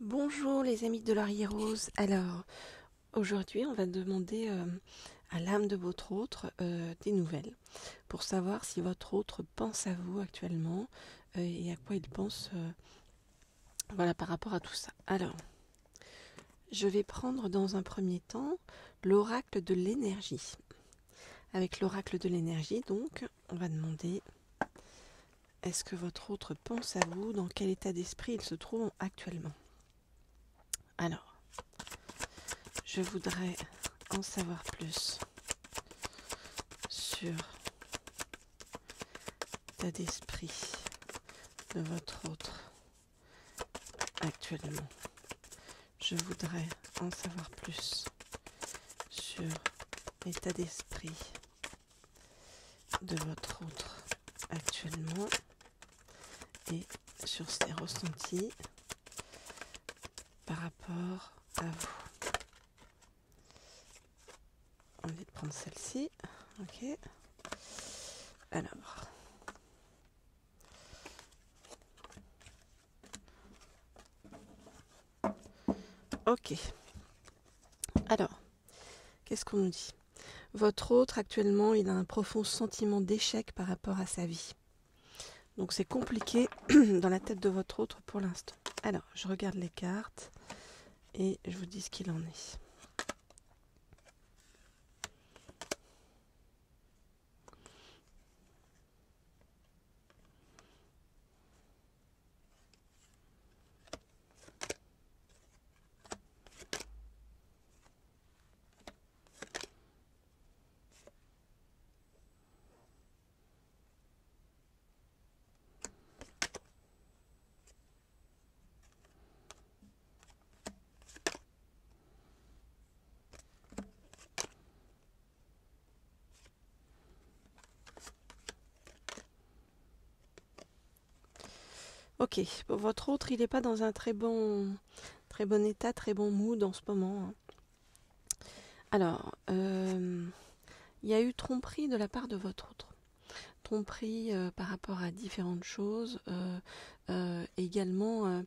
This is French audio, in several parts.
Bonjour les amis de Laurier Rose. Alors, aujourd'hui, on va demander à l'âme de votre autre des nouvelles pour savoir si votre autre pense à vous actuellement et à quoi il pense voilà, par rapport à tout ça. Alors, je vais prendre dans un premier temps l'oracle de l'énergie. Avec l'oracle de l'énergie, donc, on va demander est-ce que votre autre pense à vous, dans quel état d'esprit il se trouve actuellement. Alors, je voudrais en savoir plus sur l'état d'esprit de votre autre actuellement. Je voudrais en savoir plus sur l'état d'esprit de votre autre actuellement et sur ses ressentis par rapport à vous. On va prendre celle-ci. Ok. Alors. Ok. Alors, qu'est-ce qu'on nous dit ? Votre autre actuellement, il a un profond sentiment d'échec par rapport à sa vie. Donc c'est compliqué dans la tête de votre autre pour l'instant. Alors, je regarde les cartes et je vous dis ce qu'il en est. Ok, pour votre autre, il n'est pas dans un très bon état, très bon mood en ce moment. Alors, il y a eu tromperie de la part de votre autre. Tromperie par rapport à différentes choses. Également,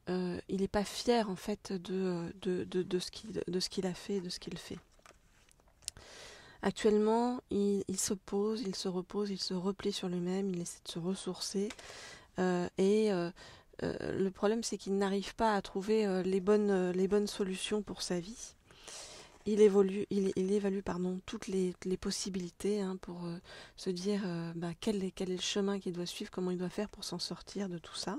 il n'est pas fier en fait de ce qu'il a fait, de ce qu'il fait. Actuellement, il se pose, il se repose, il se replie sur lui-même, il essaie de se ressourcer. Le problème, c'est qu'il n'arrive pas à trouver les bonnes solutions pour sa vie. Il évalue toutes les possibilités pour se dire quel est le chemin qu'il doit suivre, comment il doit faire pour s'en sortir de tout ça.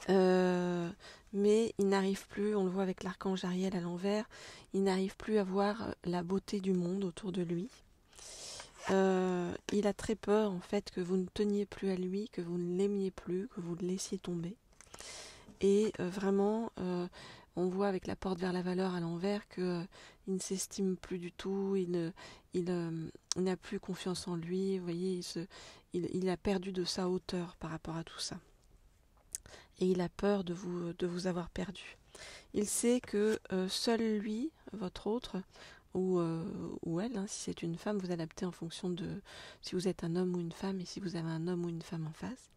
Mais il n'arrive plus, on le voit avec l'archange Ariel à l'envers, il n'arrive plus à voir la beauté du monde autour de lui. Il a très peur en fait que vous ne teniez plus à lui, que vous ne l'aimiez plus, que vous le laissiez tomber. Et vraiment, on voit avec la porte vers la valeur à l'envers qu'il ne s'estime plus du tout, il n'a plus confiance en lui, vous voyez, il a perdu de sa hauteur par rapport à tout ça. Et il a peur de vous avoir perdu. Il sait que seul lui, votre autre, ou elle, si c'est une femme, vous adaptez en fonction de si vous êtes un homme ou une femme et si vous avez un homme ou une femme en face.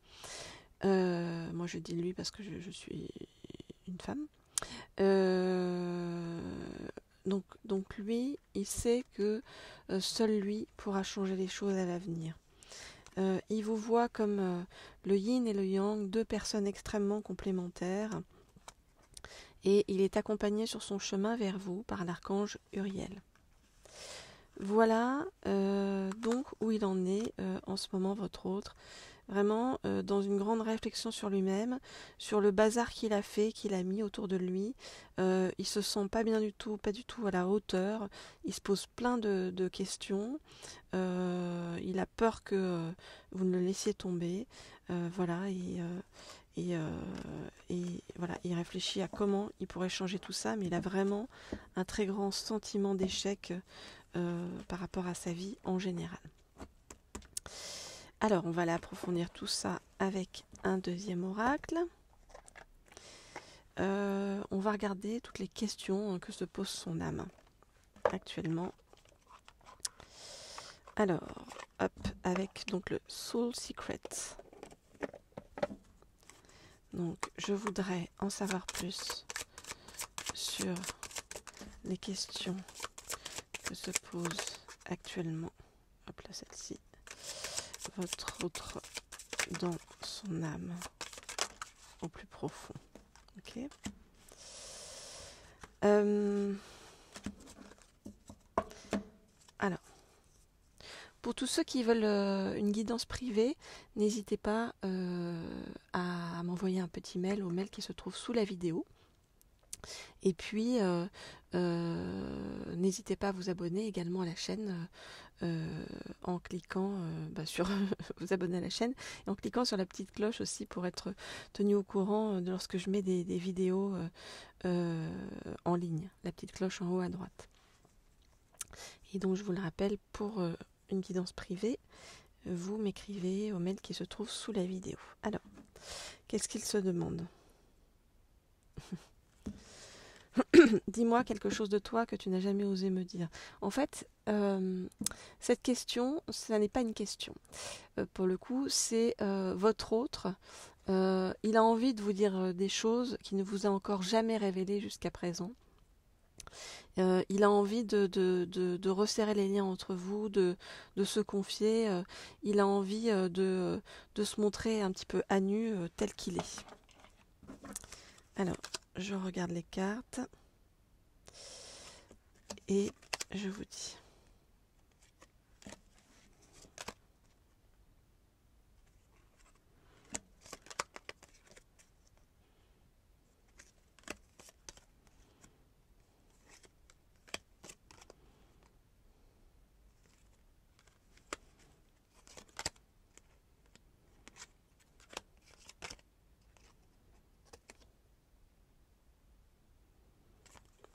Moi je dis lui parce que je suis une femme. Donc lui, il sait que seul lui pourra changer les choses à l'avenir. Il vous voit comme le yin et le yang, deux personnes extrêmement complémentaires. Et il est accompagné sur son chemin vers vous par l'archange Uriel. Voilà donc où il en est en ce moment, votre autre. Vraiment dans une grande réflexion sur lui-même, sur le bazar qu'il a fait, qu'il a mis autour de lui. Il se sent pas bien du tout, pas du tout à la hauteur. Il se pose plein de questions. Il a peur que vous ne le laissiez tomber. Voilà, et voilà, il réfléchit à comment il pourrait changer tout ça, mais il a vraiment un très grand sentiment d'échec par rapport à sa vie en général. Alors, on va aller approfondir tout ça avec un deuxième oracle. On va regarder toutes les questions que se pose son âme actuellement. Alors, hop, avec donc le Soul Secret. Donc, je voudrais en savoir plus sur les questions que se pose actuellement, hop là, celle-ci, votre autre dans son âme au plus profond. Ok. Alors, pour tous ceux qui veulent une guidance privée, n'hésitez pas à m'envoyer un petit mail au mail qui se trouve sous la vidéo. Et puis, n'hésitez pas à vous abonner également à la chaîne en cliquant sur vous abonner à la chaîne et en cliquant sur la petite cloche aussi pour être tenu au courant de lorsque je mets des vidéos en ligne, la petite cloche en haut à droite. Et donc je vous le rappelle, pour une guidance privée, vous m'écrivez au mail qui se trouve sous la vidéo. Alors, qu'est-ce qu'il se demande? Dis-moi quelque chose de toi que tu n'as jamais osé me dire. En fait, cette question, ça n'est pas une question. Pour le coup, c'est votre autre. Il a envie de vous dire des choses qu'il ne vous a encore jamais révélées jusqu'à présent. Il a envie de resserrer les liens entre vous, de se confier. Il a envie de se montrer un petit peu à nu tel qu'il est. Alors, je regarde les cartes et je vous dis.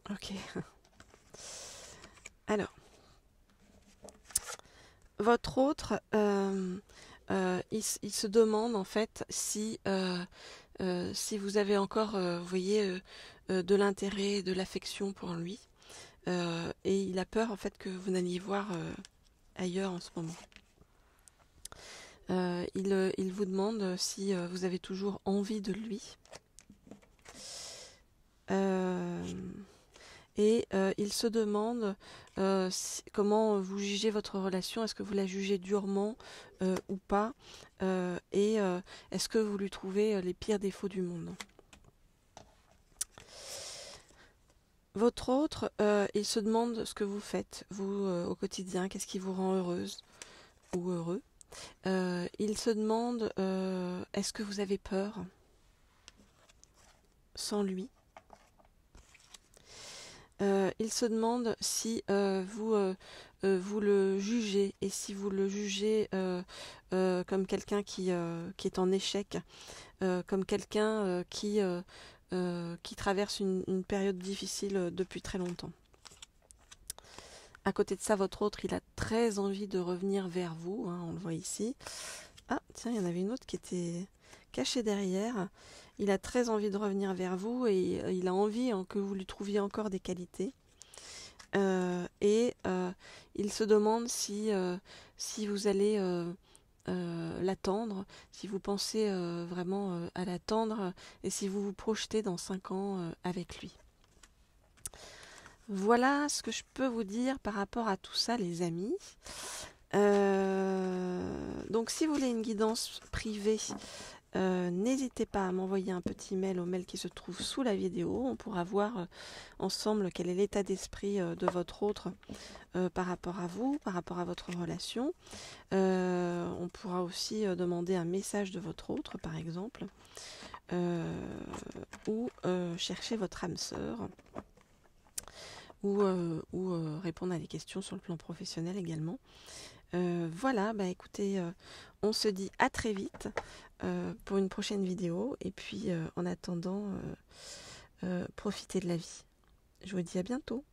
Ok. Alors, votre autre, il se demande en fait si vous avez encore, vous voyez, de l'intérêt, de l'affection pour lui, et il a peur en fait que vous n'alliez voir ailleurs en ce moment. Il vous demande si vous avez toujours envie de lui. Et il se demande comment vous jugez votre relation. Est-ce que vous la jugez durement ou pas, et est-ce que vous lui trouvez les pires défauts du monde? Votre autre, il se demande ce que vous faites, vous, au quotidien. Qu'est-ce qui vous rend heureuse ou heureux? Il se demande est-ce que vous avez peur sans lui? Il se demande si vous le jugez, et si vous le jugez comme quelqu'un qui est en échec, comme quelqu'un qui traverse une période difficile depuis très longtemps. À côté de ça, votre autre, il a très envie de revenir vers vous, hein, on le voit ici. Ah, tiens, il y en avait une autre qui était cachée derrière. Il a très envie de revenir vers vous et il a envie que vous lui trouviez encore des qualités. Il se demande si vous allez l'attendre, si vous pensez vraiment à l'attendre et si vous vous projetez dans 5 ans avec lui. Voilà ce que je peux vous dire par rapport à tout ça, les amis. Donc si vous voulez une guidance privée, n'hésitez pas à m'envoyer un petit mail au mail qui se trouve sous la vidéo. On pourra voir ensemble quel est l'état d'esprit de votre autre par rapport à vous, par rapport à votre relation. On pourra aussi demander un message de votre autre, par exemple, ou chercher votre âme sœur, ou répondre à des questions sur le plan professionnel également. Voilà, bah écoutez, on se dit à très vite pour une prochaine vidéo. Et puis en attendant, profitez de la vie. Je vous dis à bientôt.